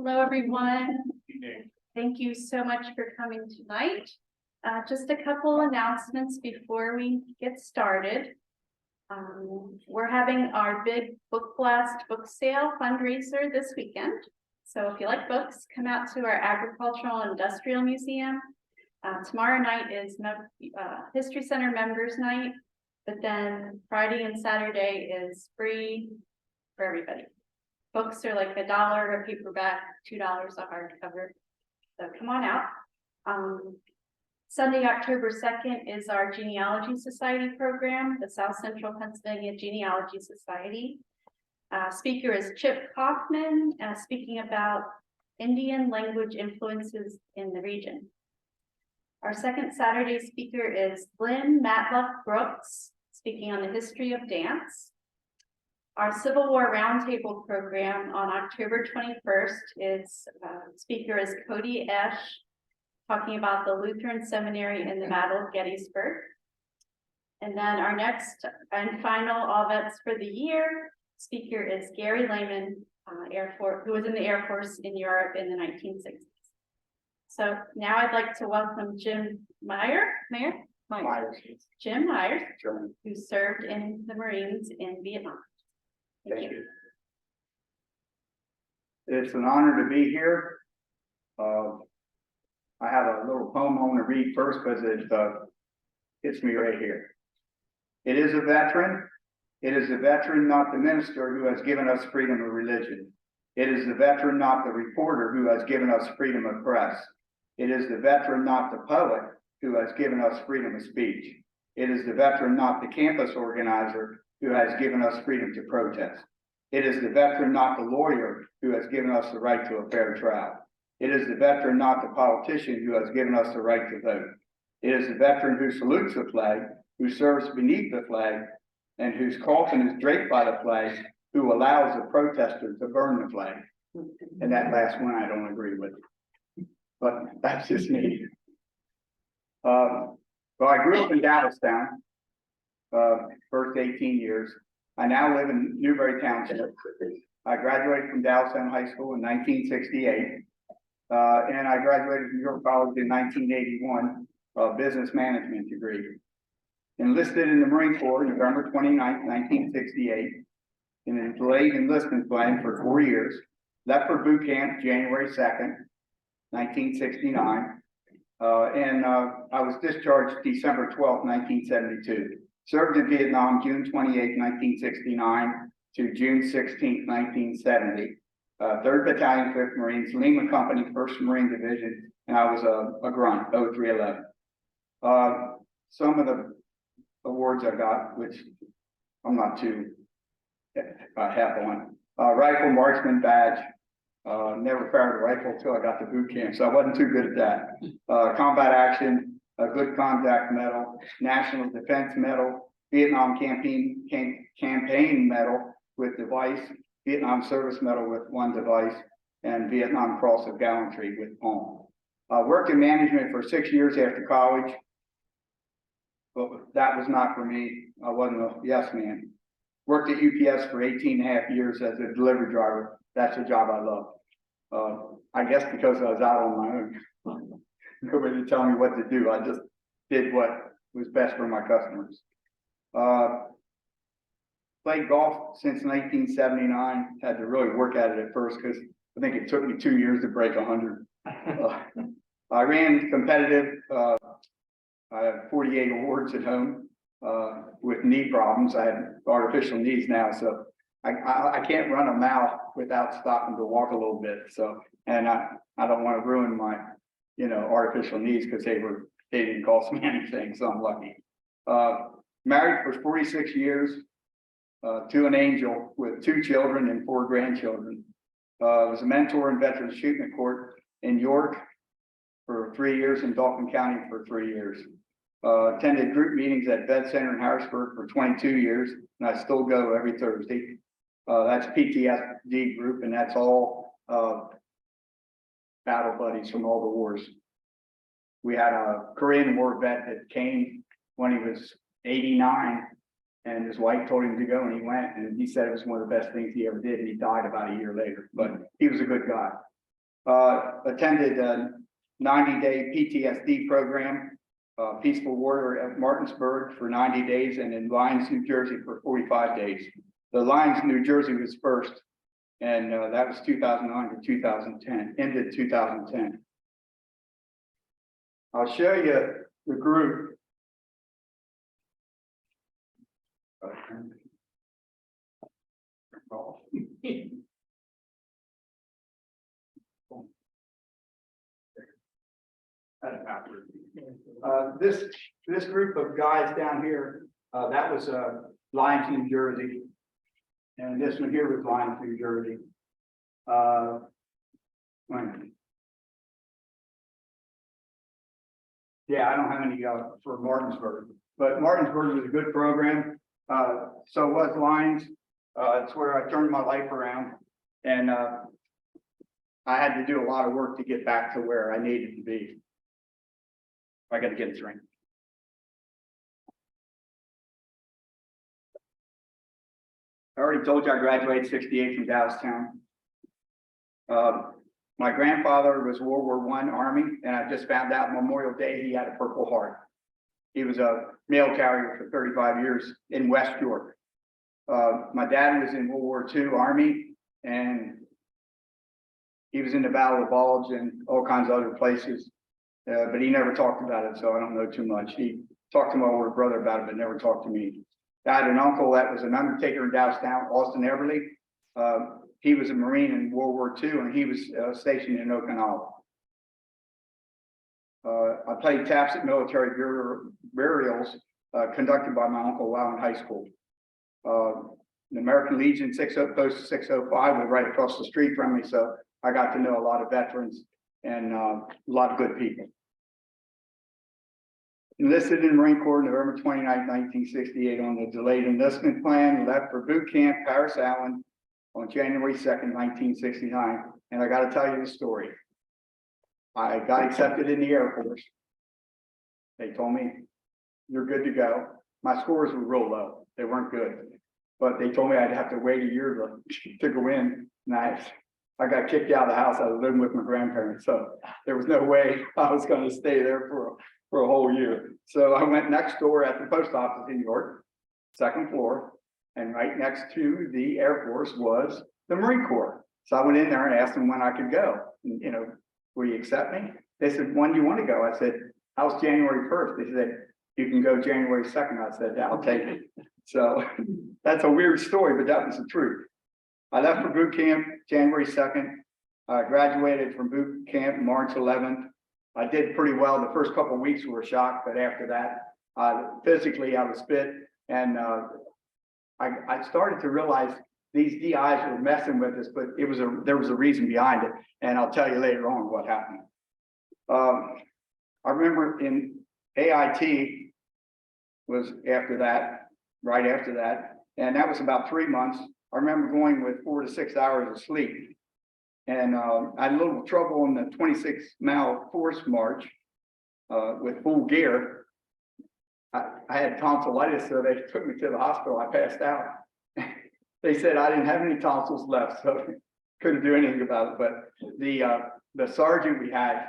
Hello, everyone. Thank you so much for coming tonight. Just a couple announcements before we get started. We're having our big book blast book sale fundraiser this weekend. So if you like books, come out to our Agricultural and Industrial Museum. Tomorrow night is History Center Members Night, but then Friday and Saturday is free for everybody. Books are like $1 a paperback, $2 a hardcover. So come on out. Sunday, October 2nd is our Genealogy Society program, the South Central Pennsylvania Genealogy Society. Speaker is Chip Kaufman, speaking about Indian language influences in the region. Our second Saturday speaker is Lynn Matlock Brooks, speaking on the history of dance. Our Civil War Roundtable program on October 21st is speaker is Cody Esch, talking about the Lutheran Seminary in the Battle of Gettysburg. And then our next and final Allvets for the year speaker is Gary Lehman, who was in the Air Force in Europe in the 1960s. So now I'd like to welcome Jim Meyers. Jim Meyers, who served in the Marines in Vietnam. Thank you. It's an honor to be here. I have a little poem I want to read first because it hits me right here. It is a veteran. It is the veteran, not the minister, who has given us freedom of religion. It is the veteran, not the reporter, who has given us freedom of press. It is the veteran, not the poet, who has given us freedom of speech. It is the veteran, not the campus organizer, who has given us freedom to protest. It is the veteran, not the lawyer, who has given us the right to a fair trial. It is the veteran, not the politician, who has given us the right to vote. It is the veteran who salutes the flag, who serves beneath the flag, and whose coffin is draped by the flag, who allows the protesters to burn the flag. And that last one I don't agree with, but that's just me. Well, I grew up in Dallastown, first 18 years. I now live in Newberry Township. I graduated from Dallastown High School in 1968. And I graduated from York College in 1981, business management degree. Enlisted in the Marine Corps November 29, 1968, in a delayed enlistment plan for 4 years. Left for boot camp January 2nd, 1969. I was discharged December 12, 1972. Served in Vietnam June 28, 1969 to June 16, 1970. 3rd Battalion, 5th Marines, Lima Company, 1st Marine Division, and I was a grunt, 0311. Some of the awards I got, which I'm not too happy on. Rifle Marksman Badge. Never fired a rifle until I got to boot camp, so I wasn't too good at that. Combat Action, a Good Conduct Medal, National Defense Medal, Vietnam Campaign Medal with device, Vietnam Service Medal with 1 device, and Vietnam Cross of Gallantry with palm. Worked in management for 6 years after college, but that was not for me. I wasn't a yes man. Worked at UPS for 18.5 years as a delivery driver. That's a job I love. I guess because I was out on my own. Nobody to tell me what to do. I just did what was best for my customers. Played golf since 1979. Had to really work at it at first because I think it took me 2 years to break 100. I ran competitive. I have 48 awards at home with knee problems. I have artificial knees now, so I can't run a mile without stopping to walk a little bit. So, and I don't want to ruin my, artificial knees because they didn't cost me anything. So I'm lucky. Married for 46 years. To an angel with 2 children and 4 grandchildren. Was a mentor in Veterans Treatment Court in York for 3 years and Dauphin County for 3 years. Attended group meetings at Vet Center in Harrisburg for 22 years, and I still go every Thursday. That's PTSD group, and that's all battle buddies from all the wars. We had a Korean War vet that came when he was 89. And his wife told him to go, and he went, and he said it was one of the best things he ever did, and he died about a year later. But he was a good guy. Attended a 90-day PTSD program, Peaceful Warrior at Martinsburg for 90 days, and in Lyons, New Jersey for 45 days. The Lyons, New Jersey was first, and that was 2009 to 2010, ended 2010. I'll show you the group. This group of guys down here, that was Lyons, New Jersey, and this one here was Lyons, New Jersey. Yeah, I don't have any for Martinsburg, but Martinsburg was a good program. So was Lyons. It's where I turned my life around, and I had to do a lot of work to get back to where I needed to be. I got to get a drink. I already told you I graduated '68 from Dallastown. My grandfather was World War I Army, and I just found out Memorial Day he had a Purple Heart. He was a mail carrier for 35 years in West York. My dad was in World War II Army, and he was in the Battle of the Bulge and all kinds of other places, but he never talked about it, so I don't know too much. He talked to my older brother about it, but never talked to me. I had an uncle that was an undertaker in Dallastown, Austin Everly. He was a Marine in World War II, and he was stationed in Okinawa. I played taps at military burials conducted by my uncle while in high school. The American Legion Post 605 was right across the street from me, so I got to know a lot of veterans and a lot of good people. Enlisted in the Marine Corps November 29, 1968 on the delayed enlistment plan, left for boot camp, Paris Island on January 2nd, 1969. And I got to tell you the story. I got accepted in the Air Force. They told me, you're good to go. My scores were real low. They weren't good. But they told me I'd have to wait a year to go in. And I got kicked out of the house. I was living with my grandparents. So there was no way I was going to stay there for a whole year. So I went next door at the post office in York, second floor. And right next to the Air Force was the Marine Corps. So I went in there and asked them when I could go. And, you know, will you accept me? They said, when do you want to go? I said, how's January 1st? They said, you can go January 2nd. I said, I'll take it. So that's a weird story, but that was the truth. I left for boot camp January 2nd. I graduated from boot camp March 11th. I did pretty well. The first couple of weeks were a shock, but after that, physically I was fit. And I started to realize these DIs were messing with us, but there was a reason behind it. And I'll tell you later on what happened. I remember in AIT was after that, right after that. And that was about 3 months. I remember going with 4 to 6 hours of sleep. And I had a little trouble on the 26-mile force march with full gear. I had tonsillitis, so they took me to the hospital. I passed out. They said I didn't have any tonsils left, so couldn't do anything about it. But the sergeant we had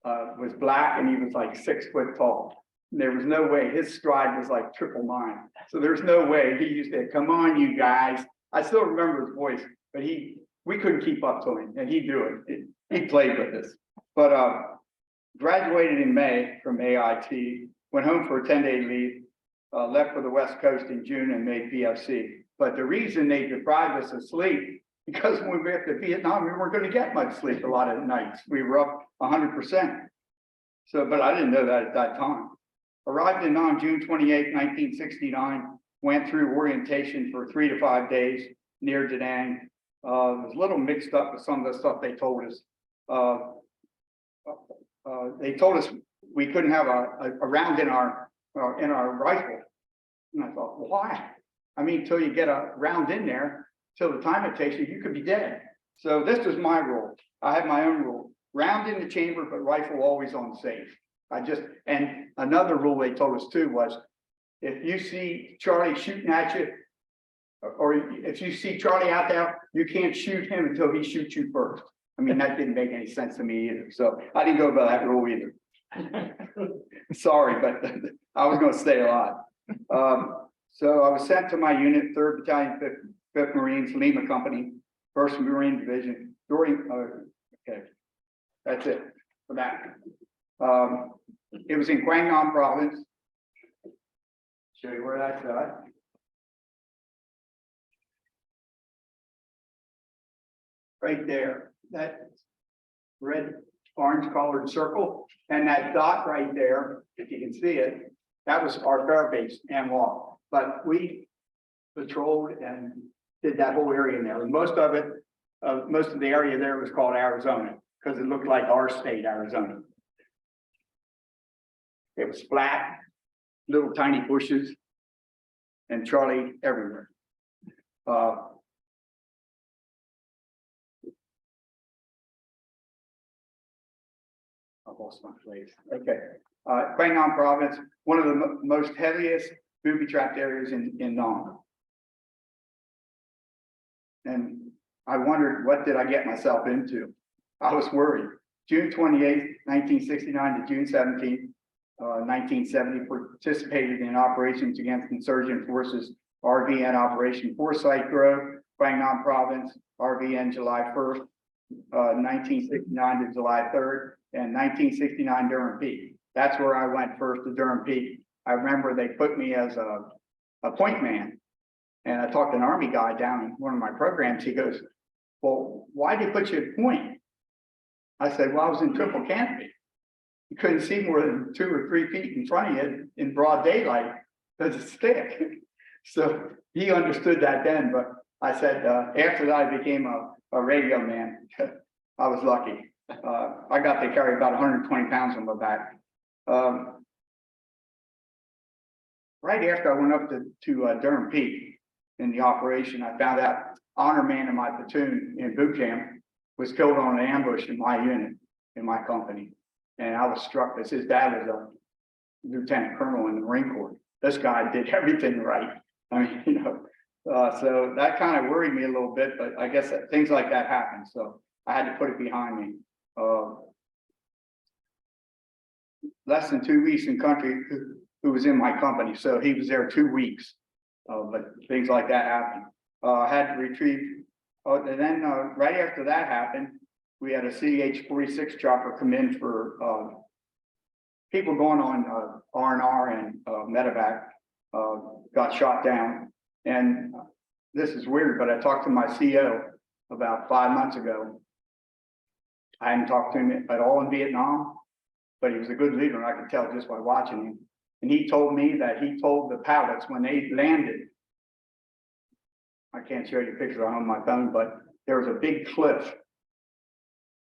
was black, and he was like 6 foot tall. There was no way. His stride was like triple mine. So there's no way. He used to, come on, you guys. I still remember his voice, but we couldn't keep up to him, and he'd do it. He played with us. But graduated in May from AIT, went home for a 10-day leave, left for the West Coast in June and made PFC. But the reason they deprived us of sleep, because when we went to Vietnam, we weren't going to get much sleep a lot of nights. We were up 100%. So, but I didn't know that at that time. Arrived in Nam June 28, 1969, went through orientation for 3 to 5 days near Da Nang. Was a little mixed up with some of the stuff they told us. They told us we couldn't have a round in our rifle. And I thought, well, why? I mean, until you get a round in there, till the time it takes you, you could be dead. So this was my rule. I had my own rule. Round in the chamber, but rifle always on safe. And another rule they told us too was, if you see Charlie shooting at you, or if you see Charlie out there, you can't shoot him until he shoots you first. I mean, that didn't make any sense to me either, so I didn't go by that rule either. Sorry, but I was gonna stay alive. So I was sent to my unit, 3rd Battalion, 5th Marines, Lima Company, 1st Marine Division, during, okay, that's it for that. It was in Quang Nam Province. Show you where that's at. Right there, that red, orange colored circle, and that dot right there, if you can see it, that was our fair base and wall. But we patrolled and did that whole area in there. And most of it, most of the area there was called Arizona because it looked like our state, Arizona. It was flat, little tiny bushes, and Charlie everywhere. I lost my place. Okay. Quang Nam Province, one of the most heaviest booby trapped areas in Nam. And I wondered, what did I get myself into? I was worried. June 28th, 1969 to June 17th, 1970, participated in operations against insurgent forces, RVN Operation Foresight Grove, Quang Nam Province, RVN July 1st, 1969 to July 3rd, and 1969 Durham Peak. That's where I went first to Durham Peak. I remember they put me as a point man. And I talked to an Army guy down in one of my programs. He goes, well, why did they put you at point? I said, well, I was in triple canopy. You couldn't see more than 2 or 3 feet in front of you in broad daylight because it's thick. So he understood that then, but I said, after that, I became a radio man. I was lucky. I got to carry about 120 pounds on my back. Right after I went up to Durham Peak in the operation, I found out honor man in my platoon in boot camp was killed on an ambush in my unit, in my company. And I was struck because his dad was a lieutenant colonel in the Marine Corps. This guy did everything right. I mean, you know, so that kind of worried me a little bit, but I guess that things like that happen. So I had to put it behind me. Less than 2 weeks in country, who was in my company. So he was there 2 weeks, but things like that happened. I had to retrieve, and then right after that happened, we had a CH-46 chopper come in for people going on R&R and medevac, got shot down. And this is weird, but I talked to my CO about 5 months ago. I hadn't talked to him at all in Vietnam, but he was a good leader, and I could tell just by watching him. And he told me that he told the pilots when they landed, I can't show you a picture on my phone, but there was a big cliff.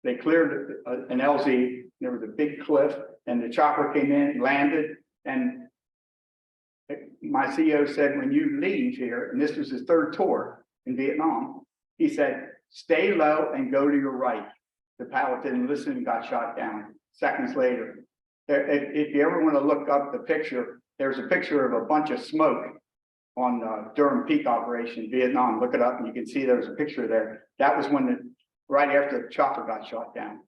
They cleared an LZ, there was a big cliff, and the chopper came in, landed, and my CO said, when you leave here, and this was his 3rd tour in Vietnam, he said, stay low and go to your right. The pilot didn't listen and got shot down. Seconds later, if you ever want to look up the picture, there's a picture of a bunch of smoke on Durham Peak operation, Vietnam. Look it up and you can see there's a picture there. That was when right after the chopper got shot down.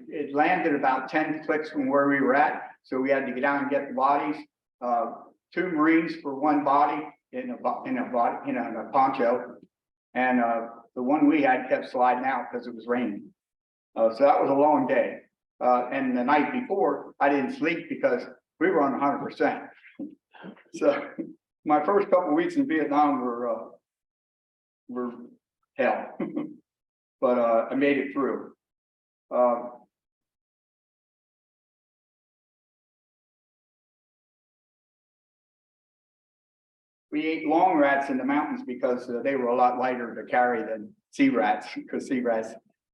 It landed about 10 clicks from where we were at. So we had to get down and get the bodies. 2 Marines for 1 body in a poncho. And the one we had kept sliding out because it was raining. So that was a long day. And the night before, I didn't sleep because we were on 100%. So my first couple of weeks in Vietnam were hell, but I made it through. We ate long rats in the mountains because they were a lot lighter to carry than sea rats, because sea rats,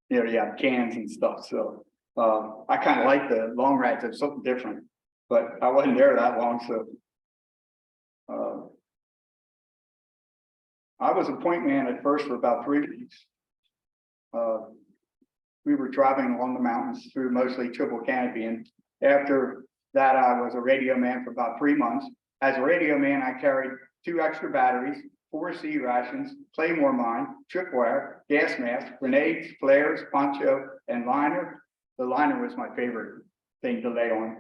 you know, you have cans and stuff. So I kind of like the long rats. It's something different, but I wasn't there that long. So I was a point man at first for about 3 weeks. We were driving along the mountains through mostly triple canopy. And after that, I was a radio man for about 3 months. As a radio man, I carried 2 extra batteries, 4C rations, claymore mine, tripwire, gas mask, grenades, flares, poncho, and liner. The liner was my favorite thing to lay on.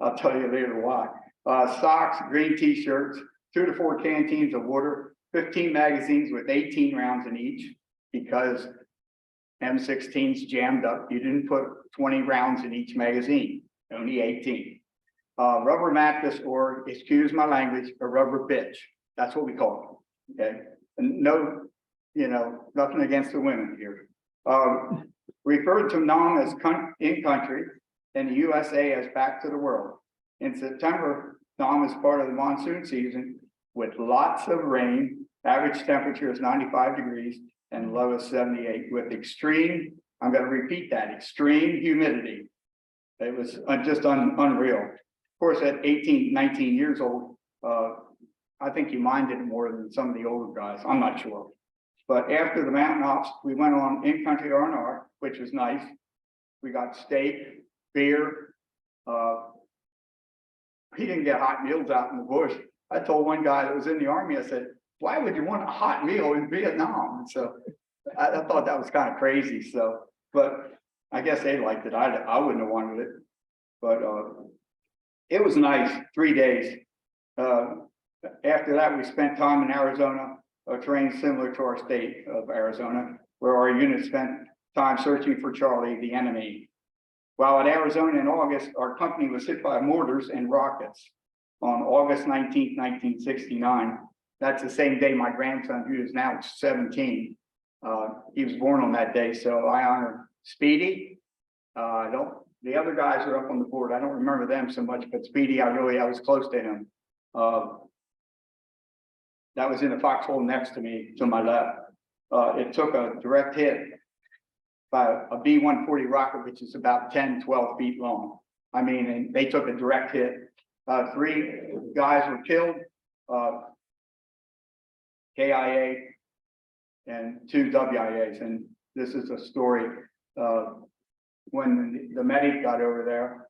I'll tell you later why. Socks, green t-shirts, 2 to 4 canteens of water, 15 magazines with 18 rounds in each, because M16's jammed up. You didn't put 20 rounds in each magazine, only 18. Rubber mattress, or excuse my language, a rubber bitch. That's what we call it. Okay. And no, nothing against the women here. Referred to NAM as in country and the USA as back to the world. In September, NAM is part of the monsoon season with lots of rain. Average temperature is 95 degrees and low is 78 with extreme, I'm going to repeat that, extreme humidity. It was just unreal. Of course, at 18, 19 years old, I think he minded it more than some of the older guys. I'm not sure. But after the mountain hops, we went on in-country R&R, which was nice. We got steak, beer. He didn't get hot meals out in the bush. I told one guy that was in the Army, I said, why would you want a hot meal in Vietnam? And so I thought that was kind of crazy. So, but I guess they liked it. I wouldn't have wanted it. But it was nice, 3 days. After that, we spent time in Arizona, a terrain similar to our state of Arizona, where our unit spent time searching for Charlie, the enemy. While at Arizona in August, our company was hit by mortars and rockets on August 19th, 1969. That's the same day my grandson, who is now 17, he was born on that day. So I honor Speedy. The other guys are up on the board. I don't remember them so much, but Speedy, I was close to him. That was in the foxhole next to me, to my left. It took a direct hit by a B-140 rocket, which is about 10, 12 feet long. I mean, and they took a direct hit. 3 guys were killed, KIA, and 2 WIAs. And this is a story. When the medic got over there,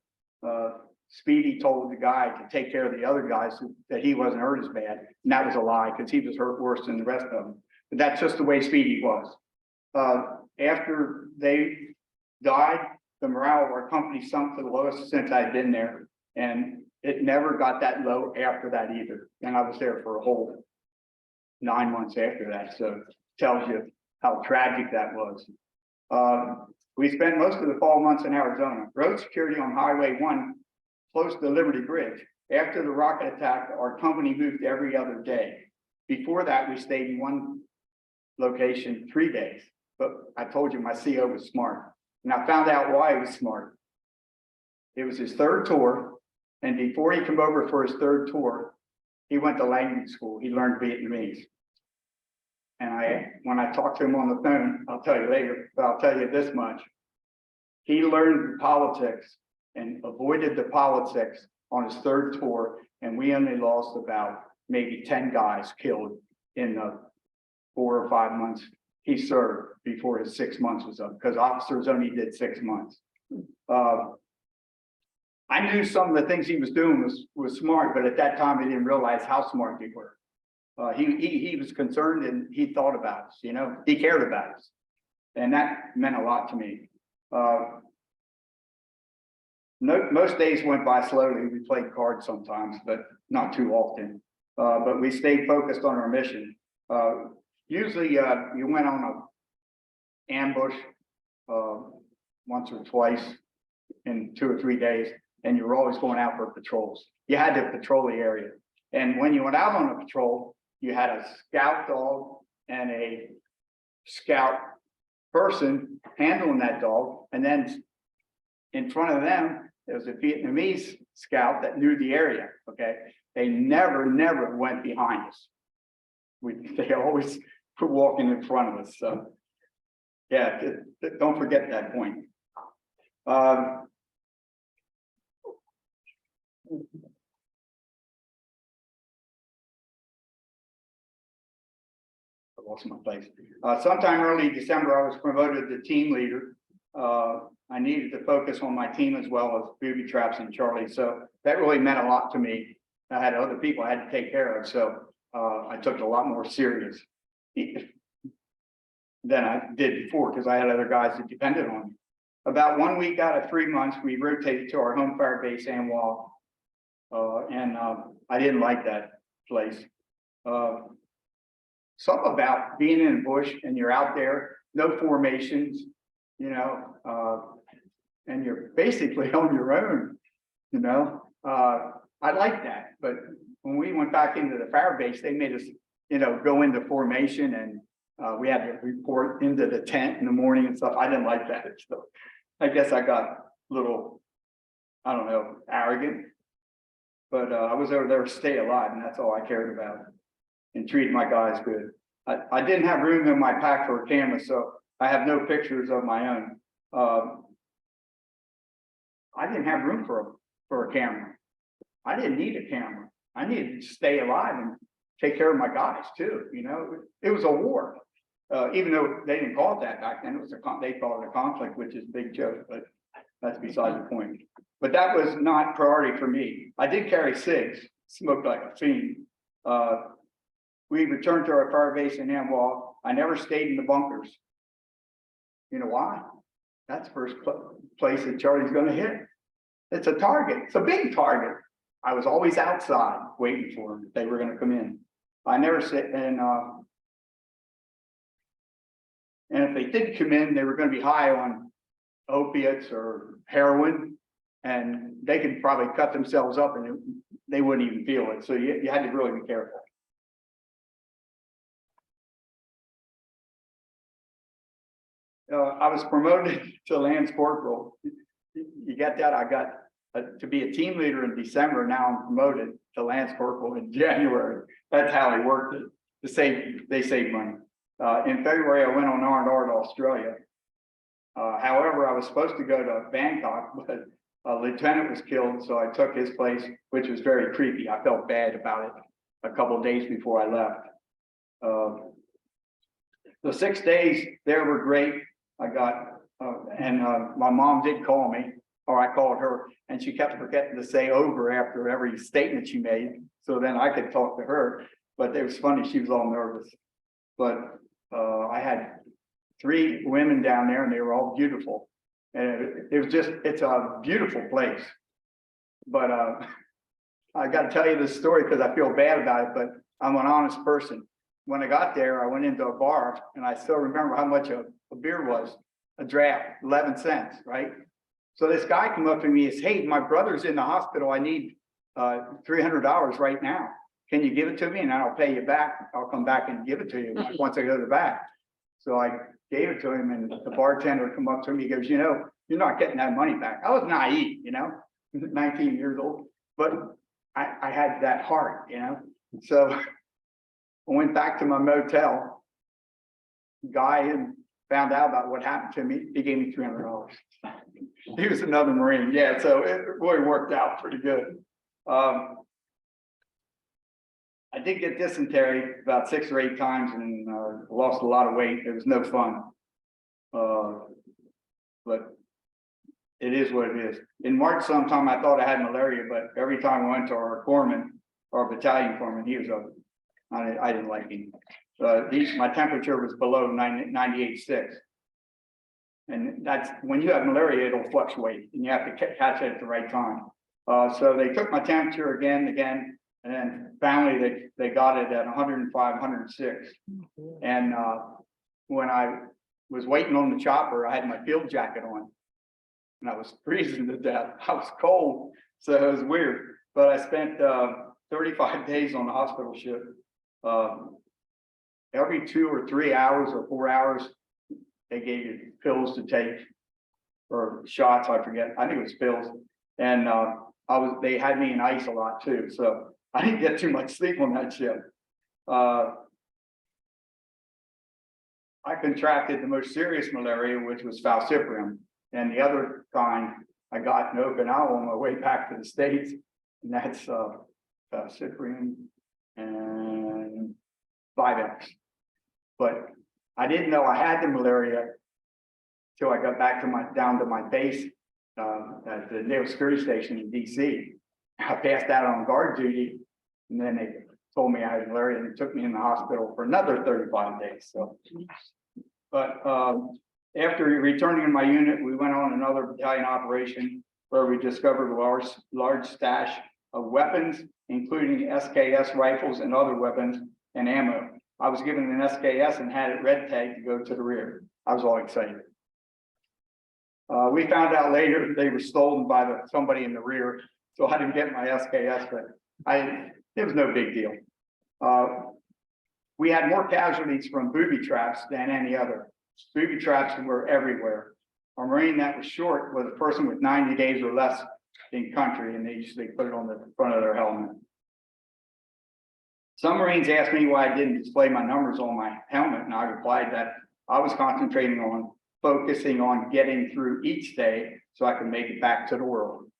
Speedy told the guy to take care of the other guys, that he wasn't hurt as bad. And that was a lie, because he was hurt worse than the rest of them. But that's just the way Speedy was. After they died, the morale of our company sunk to the lowest since I'd been there. And it never got that low after that either. And I was there for a whole 9 months after that. So it tells you how tragic that was. We spent most of the fall months in Arizona. Road security on Highway 1, close to the Liberty Bridge. After the rocket attack, our company moved every other day. Before that, we stayed in one location 3 days. But I told you my CO was smart. And I found out why he was smart. It was his 3rd tour. And before he came over for his 3rd tour, he went to language school. He learned Vietnamese. And when I talked to him on the phone, I'll tell you later, but I'll tell you this much. He learned politics and avoided the politics on his 3rd tour. And we only lost about maybe 10 guys killed in the 4 or 5 months he served before his 6 months was up, because officers only did 6 months. I knew some of the things he was doing was smart, but at that time I didn't realize how smart they were. He was concerned and he thought about us, he cared about us. And that meant a lot to me. Most days went by slowly. We played cards sometimes, but not too often. But we stayed focused on our mission. Usually you went on an ambush once or twice in 2 or 3 days, and you were always going out for patrols. You had to patrol the area. And when you went out on a patrol, you had a scout dog and a scout person handling that dog. And then in front of them, there was a Vietnamese scout that knew the area, okay? They never went behind us. They always were walking in front of us. So yeah, don't forget that point. I lost my place. Sometime early December, I was promoted to team leader. I needed to focus on my team as well as booby traps and Charlie. So that really meant a lot to me. I had other people I had to take care of, so I took it a lot more serious than I did before, because I had other guys that depended on me. About 1 week out of 3 months, we rotated to our home fire base and wall. And I didn't like that place. Something about being in the bush and you're out there, no formations, you know, and you're basically on your own, you know. I like that, but when we went back into the fire base, they made us, you know, go into formation, and we had to report into the tent in the morning and stuff. I didn't like that. So I guess I got a little, I don't know, arrogant, but I was over there to stay alive, and that's all I cared about, and treated my guys good. I didn't have room in my pack for a camera, so I have no pictures of my own. I didn't have room for a camera. I didn't need a camera. I needed to stay alive and take care of my guys too. You know, it was a war, even though they didn't call it that back then. It was they called it a conflict, which is a big joke, but that's beside the point. But that was not priority for me. I did carry cigs, smoked like a fiend. We returned to our fire base in Amwal. I never stayed in the bunkers. You know why? That's the first place that Charlie's going to hit. It's a target. It's a big target. I was always outside waiting for them. They were going to come in. I never sit and if they did come in, they were going to be high on opiates or heroin, and they could probably cut themselves up and they wouldn't even feel it. So you had to really be careful. I was promoted to Lance Corporal. You get that? I got to be a team leader in December. Now I'm promoted to Lance Corporal in January. That's how they worked it. They save money. In February, I went on R&R to Australia. However, I was supposed to go to Bangkok, but a lieutenant was killed, so I took his place, which was very creepy. I felt bad about it a couple of days before I left. The 6 days there were great. I got, my mom did call me, or I called her, and she kept forgetting to say over after every statement she made. So then I could talk to her, but it was funny. She was all nervous. But I had 3 women down there, and they were all beautiful. And it was just, it's a beautiful place. But I got to tell you this story because I feel bad about it, but I'm an honest person. When I got there, I went into a bar, and I still remember how much a beer was, a draft, 11 cents, right? So this guy came up to me and says, "Hey, my brother's in the hospital. I need $300 right now. Can you give it to me? And I'll pay you back. I'll come back and give it to you once I go to the back." So I gave it to him, and the bartender come up to me. He goes, "You know, you're not getting that money back." I was naive, you know, 19 years old, but I had that heart, you know. So I went back to my motel. Guy found out about what happened to me. He gave me $300. He was another Marine. Yeah, so it really worked out pretty good. I did get dysentery about 6 or 8 times and lost a lot of weight. It was no fun. But it is what it is. In March sometime, I thought I had malaria, but every time I went to our foreman, our battalion foreman, he was I didn't like him. My temperature was below 98.6. And that's when you have malaria, it'll fluctuate and you have to catch it at the right time. So they took my temperature again, and then finally they got it at 105, 106. And when I was waiting on the chopper, I had my field jacket on and I was freezing to death. I was cold, so it was weird. But I spent 35 days on the hospital ship. Every 2 or 3 hours or 4 hours, they gave you pills to take, or shots, I forget. I think it was pills. And they had me in ice a lot too. So I didn't get too much sleep on that ship. I contracted the most serious malaria, which was falciparum. And the other kind I got in Okinawa on my way back to the States. And that's falciparum and 5X. But I didn't know I had the malaria till I got back to down to my base at the Naval Security Station in DC. I passed out on guard duty, and then they told me I had malaria and took me in the hospital for another 35 days. So, but after returning to my unit, we went on another battalion operation where we discovered a large stash of weapons, including SKS rifles and other weapons and ammo. I was given an SKS and had it red tagged to go to the rear. I was all excited. We found out later they were stolen by somebody in the rear, so I didn't get my SKS, but it was no big deal. We had more casualties from booby traps than any other. Booby traps were everywhere. A Marine that was short was a person with 90 days or less in country, and they usually put it on the front of their helmet. Some Marines asked me why I didn't display my numbers on my helmet, and I replied that I was focusing on getting through each day so I could make it back to the world.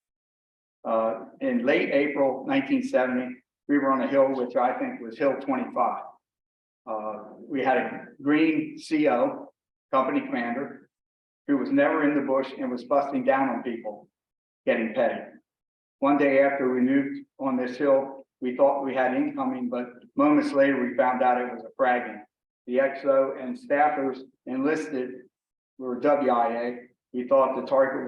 In late April 1970, we were on a hill, which I think was Hill 25. We had a green CO, company commander, who was never in the bush and was busting down on people, getting petty. One day after we moved on this hill, we thought we had incoming, but moments later we found out it was a fragging. The XO and staffers enlisted were WIA. We thought the target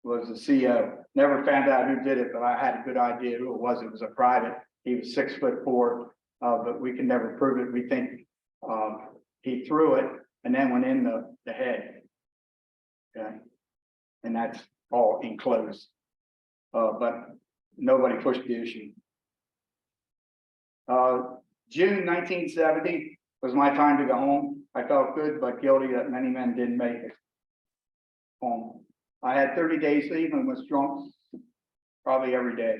was the CO. Never found out who did it, but I had a good idea who it was. It was a private. He was 6'4", but we can never prove it. We think he threw it and then went in the head. Okay, and that's all enclosed. But nobody pushed the issue. June 1970 was my time to go home. I felt good but guilty that many men didn't make it home. I had 30 days leave and was drunk probably every day.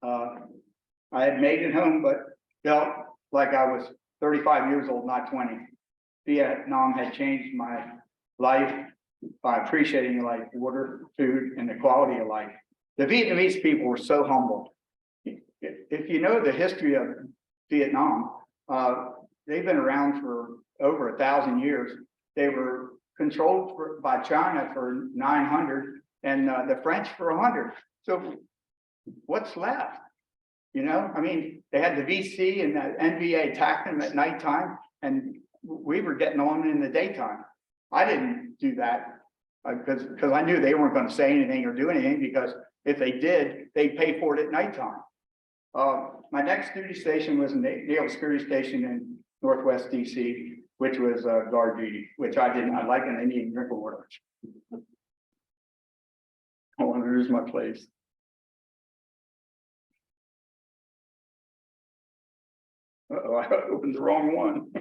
I had made it home, but felt like I was 35 years old, not 20. Vietnam had changed my life by appreciating life, water, food, and the quality of life. The Vietnamese people were so humble. If you know the history of Vietnam, they've been around for over 1,000 years. They were controlled by China for 900 and the French for 100. So what's left? You know, I mean, they had the VC and the NVA attack them at nighttime, and we were getting on in the daytime. I didn't do that because I knew they weren't going to say anything or do anything, because if they did, they'd pay for it at nighttime. My next duty station was a Naval Security Station in Northwest DC, which was guard duty, which I did not like, and I needed drink of water. I don't want to lose my place. Uh-oh, I opened the wrong one.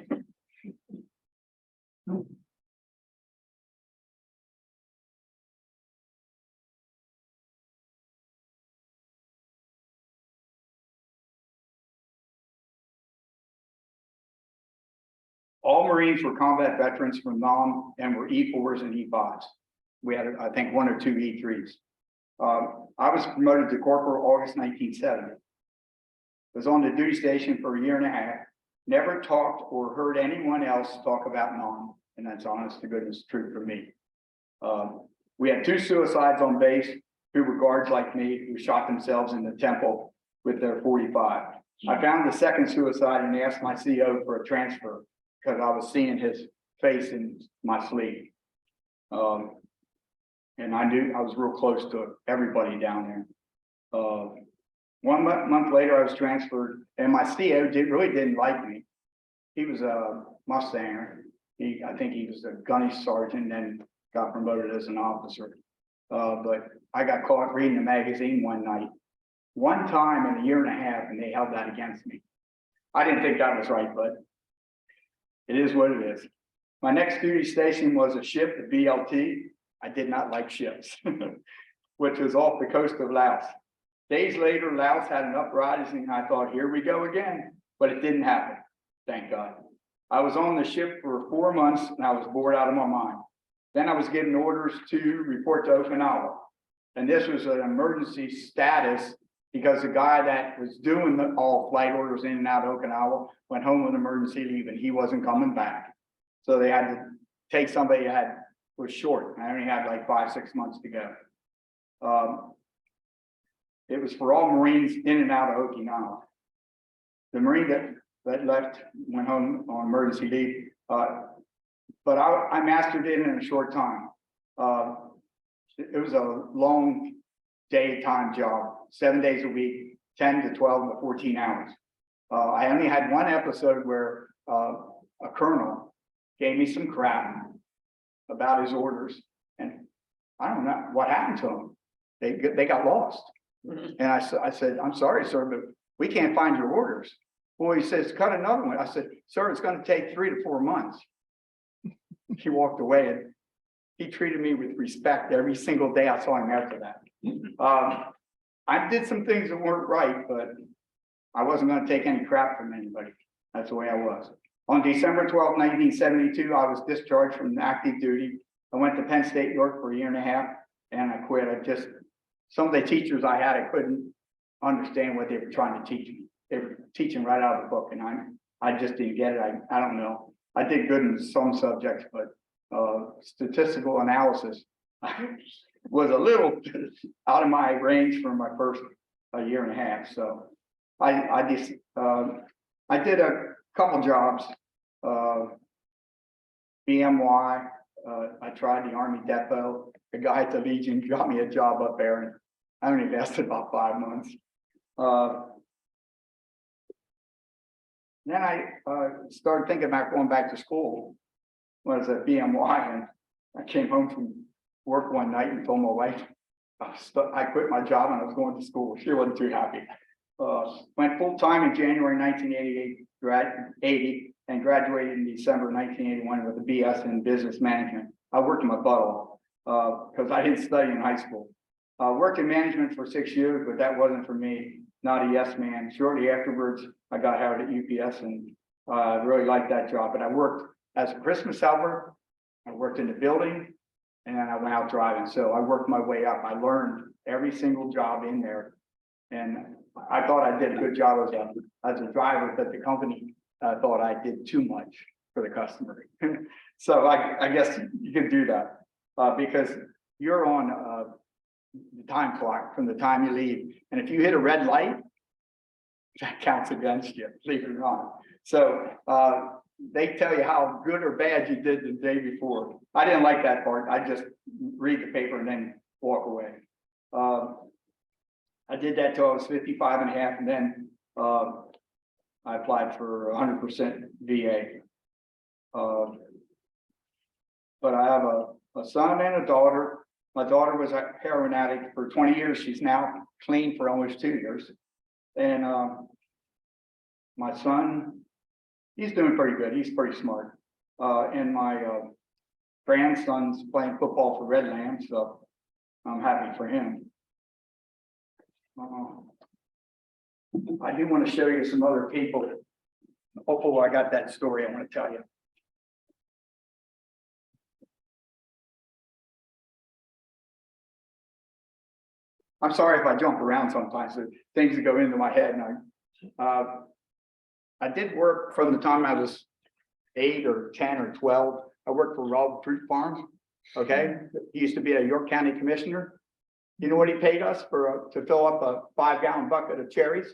All Marines were combat veterans from NOM and were E4s and E5s. We had, I think, 1 or 2 E3s. I was promoted to corporal August 1970. Was on the duty station for a year and a half. Never talked or heard anyone else talk about NOM, and that's honest to goodness truth for me. We had 2 suicides on base who were guards like me, who shot themselves in the temple with their 45. I found the second suicide and asked my CO for a transfer because I was seeing his face in my sleep. And I knew I was real close to everybody down there. 1 month later, I was transferred, and my CO really didn't like me. He was a Mustanger. I think he was a gunny sergeant and got promoted as an officer. But I got caught reading the magazine one night, one time in a year and a half, and they held that against me. I didn't think that was right, but it is what it is. My next duty station was a ship, the BLT. I did not like ships, which was off the coast of Laos. Days later, Laos had an uprising, and I thought, here we go again, but it didn't happen, thank God. I was on the ship for 4 months, and I was bored out of my mind. Then I was given orders to report to Okinawa, and this was an emergency status because the guy that was doing all flight orders in and out of Okinawa went home with emergency leave, and he wasn't coming back. So they had to take somebody that was short. I only had like 5-6 months to go. It was for all Marines in and out of Okinawa. The Marine that left went home on emergency leave, but I mastered it in a short time. It was a long daytime job, 7 days a week, 10 to 12 to 14 hours. I only had one episode where a colonel gave me some crap about his orders, and I don't know what happened to them. They got lost. And I said, I'm sorry, sir, but we can't find your orders. Well, he says, cut another one. I said, sir, it's going to take 3 to 4 months. He walked away, and he treated me with respect every single day I saw him after that. I did some things that weren't right, but I wasn't going to take any crap from anybody. That's the way I was. On December 12, 1972, I was discharged from active duty. I went to Penn State, York for 1.5 years, and I quit. Some of the teachers I had, I couldn't understand what they were trying to teach me. They were teaching right out of the book, and I just didn't get it. I don't know. I did good in some subjects, but statistical analysis was a little out of my range for my first 1.5 years. So I did a couple jobs. BMY. I tried the Army Depot. The guy at the Legion got me a job up there, and I only lasted about 5 months. Then I started thinking about going back to school when I was at BMY, and I came home from work one night and told my wife I quit my job and I was going to school. She wasn't too happy. Went full time in January 1980 and graduated in December 1981 with a BS in business management. I worked my butt off because I didn't study in high school. Worked in management for 6 years, but that wasn't for me. Not a yes man. Shortly afterwards, I got hired at UPS, and I really liked that job. But I worked as a Christmas helper. I worked in the building, and then I went out driving. So I worked my way up. I learned every single job in there, and I thought I did a good job as a driver, but the company thought I did too much for the customer. So I guess you can do that because you're on the time clock from the time you leave. And if you hit a red light, that counts against you, believe it or not. So they tell you how good or bad you did the day before. I didn't like that part. I just read the paper and then walk away. I did that till I was 55.5, and then I applied for 100% VA. But I have a son and a daughter. My daughter was a heroin addict for 20 years. She's now clean for almost 2 years. And my son, he's doing pretty good. He's pretty smart. And my grandson's playing football for Red Lamb, so I'm happy for him. I do want to show you some other people. Hopefully I got that story I want to tell you. I'm sorry if I jump around sometimes. So things that go into my head. And I did work from the time I was 8 or 10 or 12. I worked for Rob Fruit Farms. Okay, he used to be a York County commissioner. You know what he paid us for to fill up a 5-gallon bucket of cherries?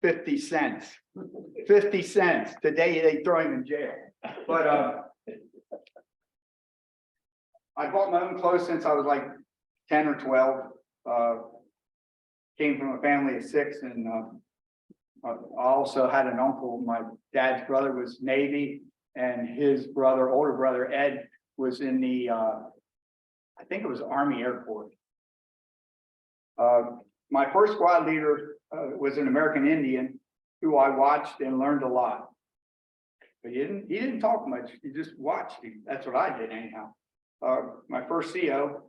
50 cents. 50 cents. Today they throw him in jail. But I bought my own clothes since I was like 10 or 12. Came from a family of 6, and I also had an uncle. My dad's brother was Navy, and his brother, older brother Ed, was in the I think it was Army Air Force. My first squad leader was an American Indian who I watched and learned a lot. But he didn't talk much. He just watched him. That's what I did anyhow. My first CO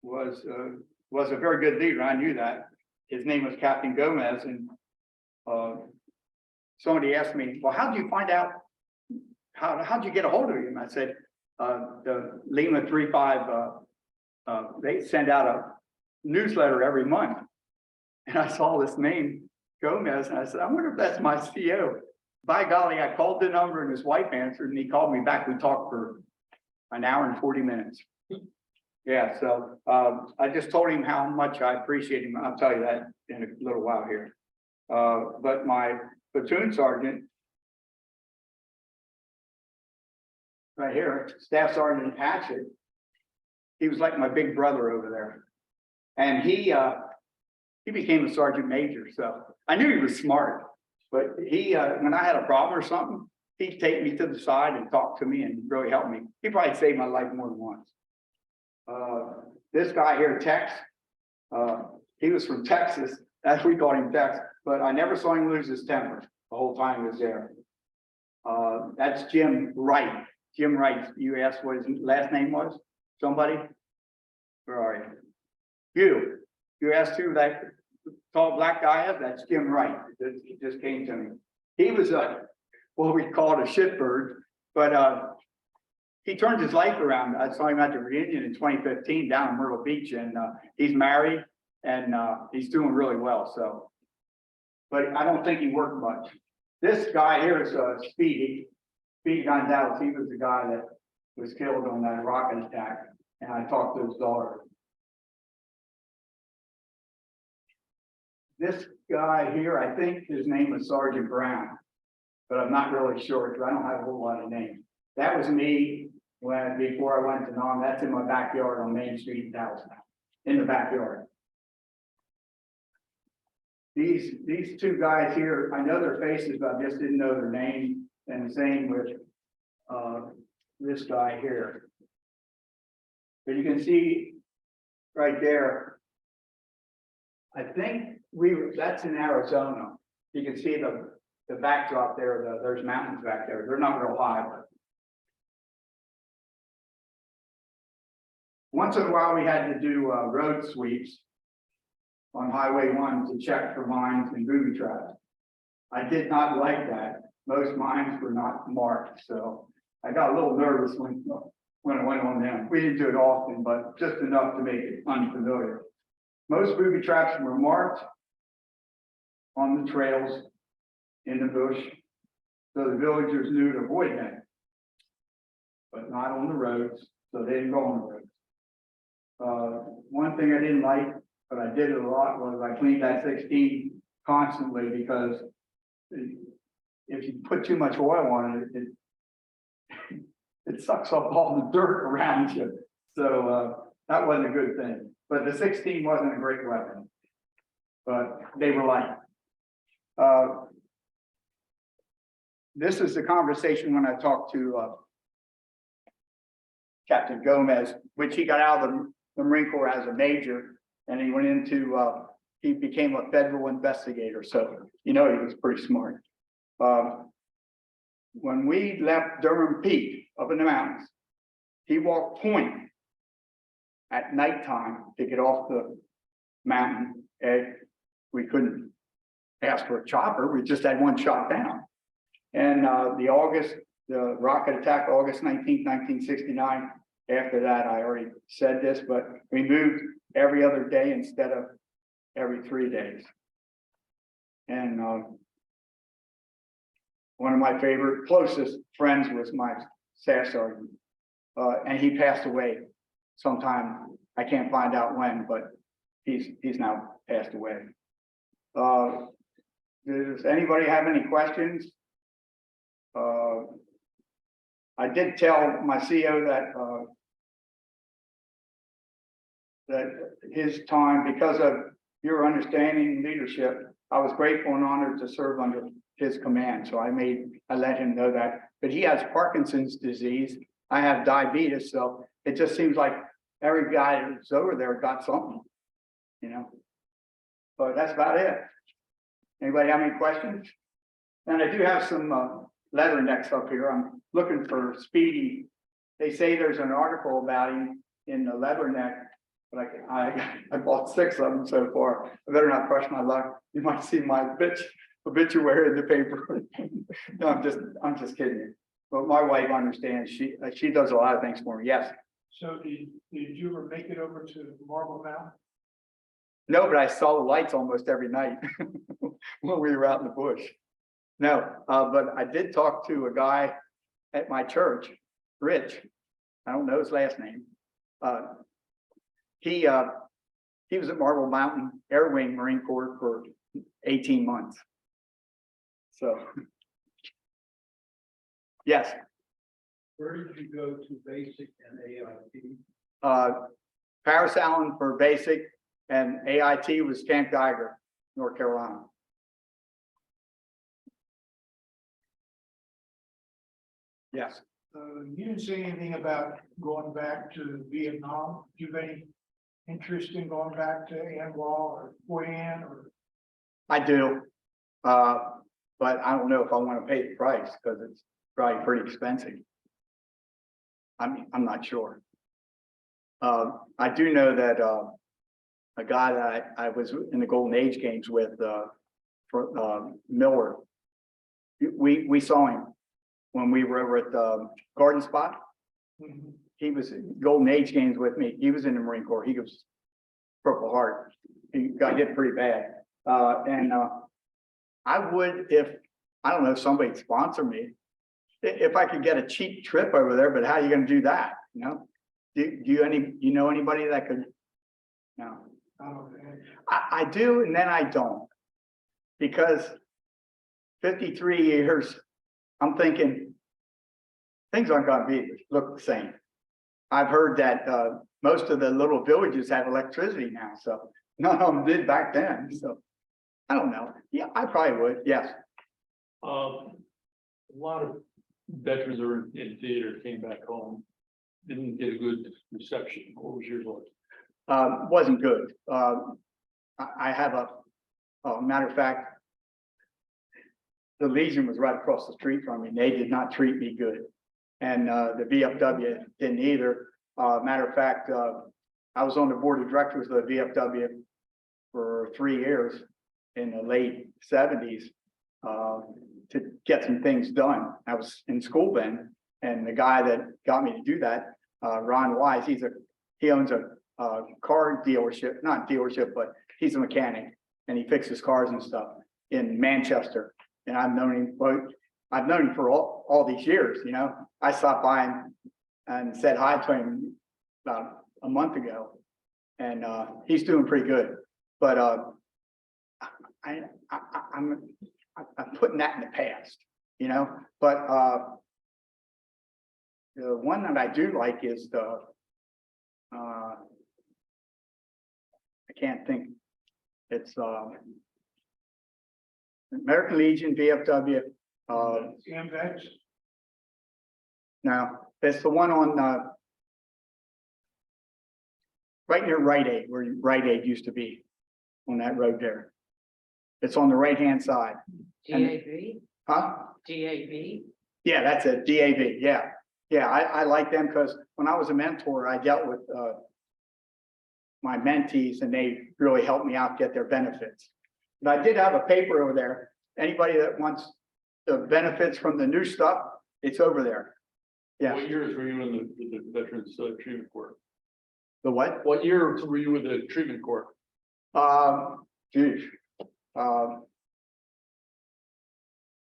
was a very good leader. I knew that. His name was Captain Gomez, and somebody asked me, well, how did you find out? How'd you get a hold of him? I said, the Lima 35, they send out a newsletter every month. And I saw this name, Gomez, and I said, I wonder if that's my CO. By golly, I called the number and his wife answered, and he called me back. We talked for an hour and 40 minutes. Yeah, so, I just told him how much I appreciate him. I'll tell you that in a little while here. But my platoon sergeant. Right here, Staff Sergeant Hatchett. He was like my big brother over there. And he became a sergeant major, so I knew he was smart. But he, when I had a problem or something, he'd take me to the side and talk to me and really help me. He probably saved my life more than once. This guy here, Tex, he was from Texas. That's we called him Tex, but I never saw him lose his temper the whole time he was there. That's Jim Wright. Jim Wright. You asked what his last name was? Somebody? Where are you? You asked who that tall black guy is? That's Jim Wright. He just came to me. He was what we called a shitbird, but he turned his life around. I saw him at the reunion in 2015 down in Myrtle Beach, and he's married and he's doing really well. So, but I don't think he worked much. This guy here is Speedy Gonzalez. He was the guy that was killed on that rocket attack, and I talked to his daughter. This guy here, I think his name was Sergeant Brown, but I'm not really sure because I don't have a whole lot of names. That was me before I went to Nam. That's in my backyard on Main Street in Dallas now, in the backyard. These two guys here, I know their faces, but I just didn't know their names. And the same with this guy here. But you can see right there, I think that's in Arizona. You can see the backdrop there, there's mountains back there. They're not real high, but once in a while we had to do road sweeps on Highway 1 to check for mines and booby traps. I did not like that. Most mines were not marked, so I got a little nervous when I went on them. We didn't do it often, but just enough to make it unfamiliar. Most booby traps were marked on the trails in the bush, so the villagers knew to avoid them, but not on the roads, so they didn't go on the roads. One thing I didn't like, but I did it a lot, was I cleaned that 16 constantly, because if you put too much oil on it, it sucks up all the dirt around you. So that wasn't a good thing. But the 16 wasn't a great weapon, but they were light. This is the conversation when I talked to Captain Gomez, which he got out of the Marine Corps as a major, and he went into, he became a federal investigator. So, you know, he was pretty smart. When we left Durham Peak up in the mountains, he walked point at nighttime to get off the mountain. And we couldn't ask for a chopper. We just had one shot down. And the rocket attack, August 19th, 1969. After that, I already said this, but we moved every other day instead of every 3 days. And one of my favorite, closest friends was my staff sergeant. And he passed away sometime. I can't find out when, but he's now passed away. Does anybody have any questions? I did tell my CO that his time, because of your understanding leadership, I was grateful and honored to serve under his command. So I let him know that. But he has Parkinson's disease. I have diabetes, so it just seems like every guy that's over there got something, you know. But that's about it. Anybody have any questions? And I do have some leathernecks up here. I'm looking for Speedy. They say there's an article about him in the leatherneck, but I bought 6 of them so far. I better not crush my luck. You might see my obituary in the paper. No, I'm just kidding. But my wife understands. She does a lot of things for me. Yes. So did you ever make it over to Marble Mount? No, but I saw the lights almost every night when we were out in the bush. No, but I did talk to a guy at my church, Rich. I don't know his last name. he was at Marble Mountain Air Wing Marine Corps for 18 months. So, yes, Where did you go to basic and AIT? Paris Allen for basic, and AIT was Camp Geiger, North Carolina. Yes. You didn't say anything about going back to Vietnam. Do you have any interest in going back to An Wall or Hoi An or? I do, but I don't know if I want to pay the price because it's probably pretty expensive. I'm not sure. I do know that a guy that I was in the Golden Age games with, for Miller, we saw him when we were over at the Garden Spot. Mhm. He was in Golden Age games with me. He was in the Marine Corps. He was Purple Heart. He got hit pretty bad. I would, if, I don't know, if somebody'd sponsor me, if I could get a cheap trip over there, but how are you gonna do that? You know? Do you know anybody that could? No, Oh, man. I do, and then I don't. Because 53 years, I'm thinking things aren't gonna look the same. I've heard that most of the little villages have electricity now, so none of them did back then. So I don't know. Yeah, I probably would. Yes. A lot of veterans that are in theater came back home, didn't get a good reception. What was yours like? Wasn't good. I have a matter of fact, the Legion was right across the street from me. And they did not treat me good. And the VFW didn't either. Matter of fact, I was on the board of directors of the VFW for 3 years in the late 70s to get some things done. I was in school then, and the guy that got me to do that, Ron Wise, he owns a car dealership, not dealership, but he's a mechanic, and he fixes cars and stuff in Manchester. And I've known him, well, I've known him for all these years, you know. I stopped by him and said hi to him about a month ago, and he's doing pretty good. But I'm putting that in the past, you know. But the one that I do like is the I can't think. It's American Legion, VFW. Allvets? No, it's the one on right near Rite Aid, where Rite Aid used to be, on that road there. It's on the right-hand side. GAV, Huh? GAV. Yeah, that's it, DAV, yeah. Yeah, I like them because when I was a mentor, I dealt with my mentees, and they really helped me out get their benefits. But I did have a paper over there. Anybody that wants the benefits from the new stuff, it's over there. Yeah. What years were you in the Veterans Treatment Corps? The what? What year were you with the Treatment Corps? Geez.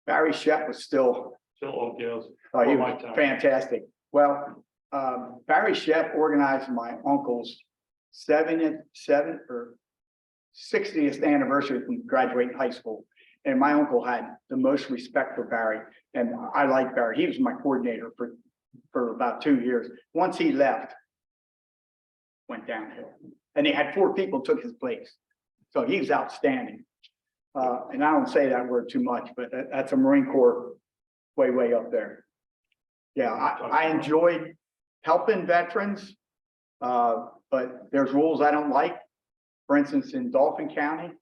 Barry Shep was still, Still, okay, he before my was time. fantastic. Well, Barry Shep organized my uncle's 60th anniversary from graduating high school. And my uncle had the most respect for Barry, and I like Barry. He was my coordinator for about 2 years. Once he left, went downhill, and he had 4 people took his place. So he was outstanding. And I don't say that word too much, but that's a Marine Corps way up there. Yeah, I enjoyed helping veterans, but there's rules I don't like. For instance, in Dauphin County,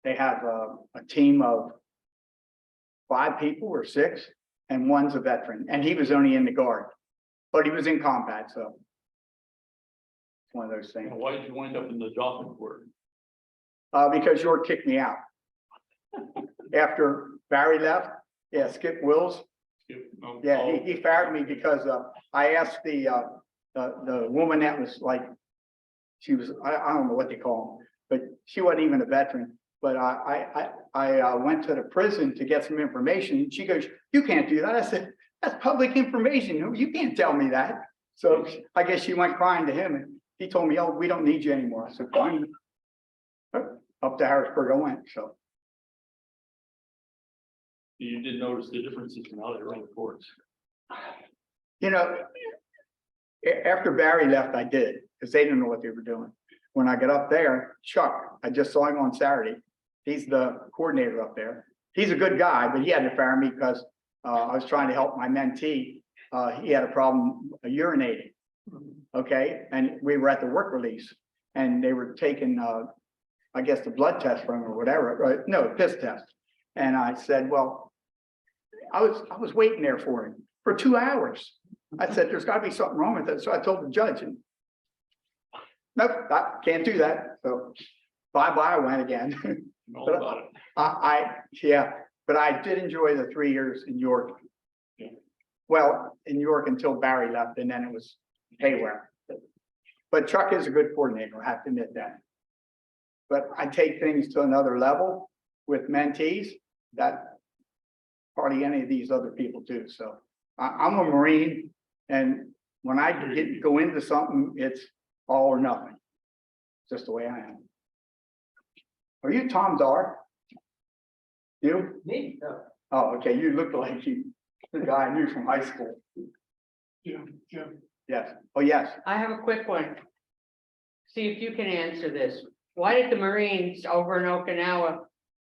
they have a team of 5 people or 6, and one's a veteran, and he was only in the Guard, but he was in combat, so it's one of those things. Why did you wind up in the Dolphin Corps? Because York kicked me out after Barry left. Yeah, Skip Wills. Yeah, he fired me because I asked the woman that was like, she was, I don't know what they call them, but she wasn't even a veteran. But I went to the prison to get some information, and she goes, "You can't do that." I said, "That's public information. You can't tell me that." So I guess she went crying to him, he told me, oh, we don't need you anymore. I said, fine. Up to Harrisburg I went, so. You did notice the differences in how they run the courts. You know, after Barry left, I did, because they didn't know what they were doing. When I got up there, Chuck, I just saw him on Saturday. He's the coordinator up there. He's a good guy, but he had to fire me because I was trying to help my mentee. He had a problem urinating. Okay, and we were at the work release and they were taking, I guess, the blood test from him or whatever, right? No, piss test. And I said, well, I was waiting there for him for 2 hours. I said, there's got to be something wrong with it. So I told the judge, and nope, I can't do that. So bye-bye, I went again. All about it. Yeah, but I did enjoy the 3 years in York. Well, in York until Barry left, and then it was haywire. But Chuck is a good coordinator, I have to admit that. But I take things to another level with mentees that hardly any of these other people do. So I'm a Marine, and when I go into something, it's all or nothing. Just the way I am. Are you Tom Dar? You? Me? No. Oh, okay. You look like you, the guy I knew from high school. Jim, Yes. Oh, yes. I have a quick one. See if you can answer this. Why did the Marines over in Okinawa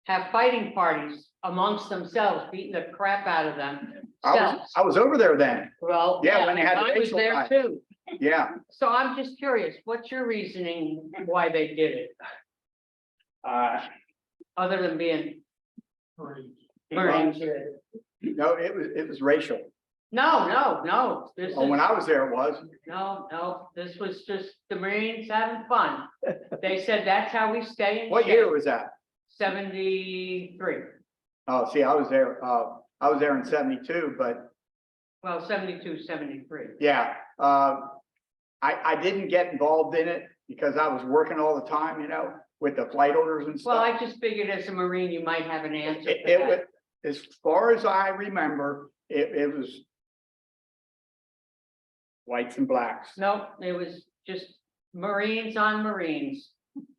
have fighting parties amongst themselves, beating the crap out of them? I was over there then. Well, Yeah, when they had the I was racial there riot. too. Yeah. So I'm just curious, what's your reasoning why they did it, other than being Marines? No, it was racial. No. This Oh, when is, I was there, it was. no, this was just the Marines having fun. They said that's how we stay in What shape. year was that? 73, Oh, see, I was there in 72, but well, 72, 73. yeah, I didn't get involved in it because I was working all the time, you know, with the flight orders and Well, stuff. I just figured as a Marine, you might have an answer. for It that. was, as far as I remember, it was whites and blacks. No, it was just Marines on Marines.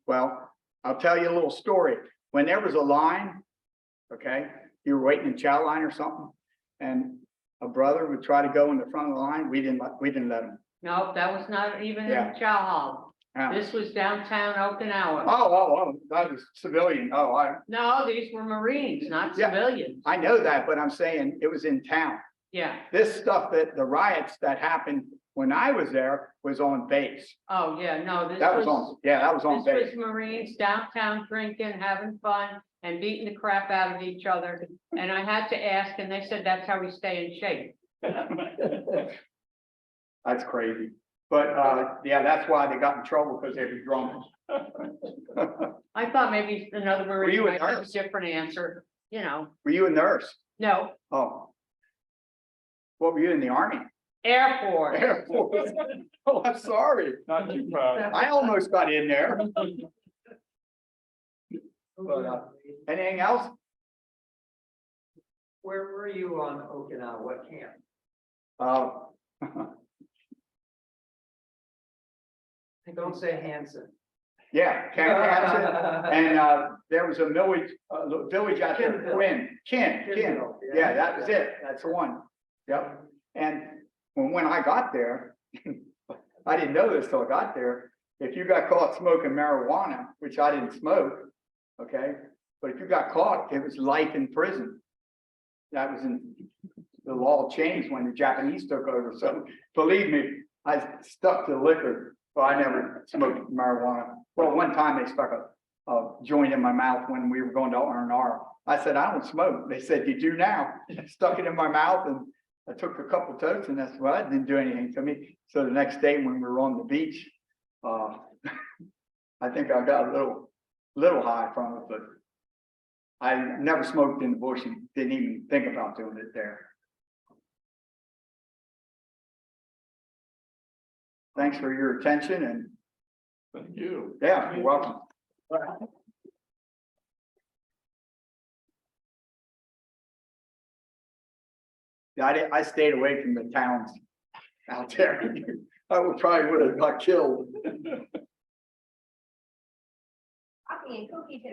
Well, I'll tell you a little story. When there was a line, okay, you were waiting in chow line or something, and a brother would try to go in the front of the line, we didn't let him. No, that was not even in Yeah. Chow Hall. Yeah. This was downtown Okinawa. Oh, that was civilian. Oh, No, these were Marines, not Yeah. civilians. I know that, but I'm saying it was in town. Yeah. This stuff the riots that happened when I was there was on base. Oh, yeah, no, this That was on, yeah, that was on this base. was Marines downtown drinking, having fun and beating the crap out of each other. And I had to ask, and they said that's how we stay in shape. That's crazy. But, yeah, that's why they got in trouble, because they were drunk. I thought maybe another you Marine a might have a nurse? different answer, you know. Were you a nurse? No, Oh. What were you in the Army? Air Force. Air Force. Oh, I'm sorry. Not too proud. I almost got in there. But, anything else? Where were you on Okinawa? What camp? Don't say Hanson. Yeah, Camp Hanson, and there was a village out there, Kinville. Kin. Kinville, Yeah, that was it. That's the one. Yep. And when I got there, I didn't know this till I got there. If you got caught smoking marijuana, which I didn't smoke, okay, but if you got caught, it was life in prison. That was in the law changed when the Japanese took over. So believe me, I stuck to liquor, but I never smoked marijuana. Well, one time they stuck a joint in my mouth when we were going to R&R. I said, I don't smoke. They said, you do now. Stuck it in my mouth, and I took a couple totes, and that's why it didn't do anything to me. So the next day when we were on the beach, I think I got a little high from it, but I never smoked in the bush and didn't even think about doing it there. Thanks for your attention, and Thank you. yeah, you're welcome. Yeah, I stayed away from the towns out there. I would probably would have got killed. Coffee and cookies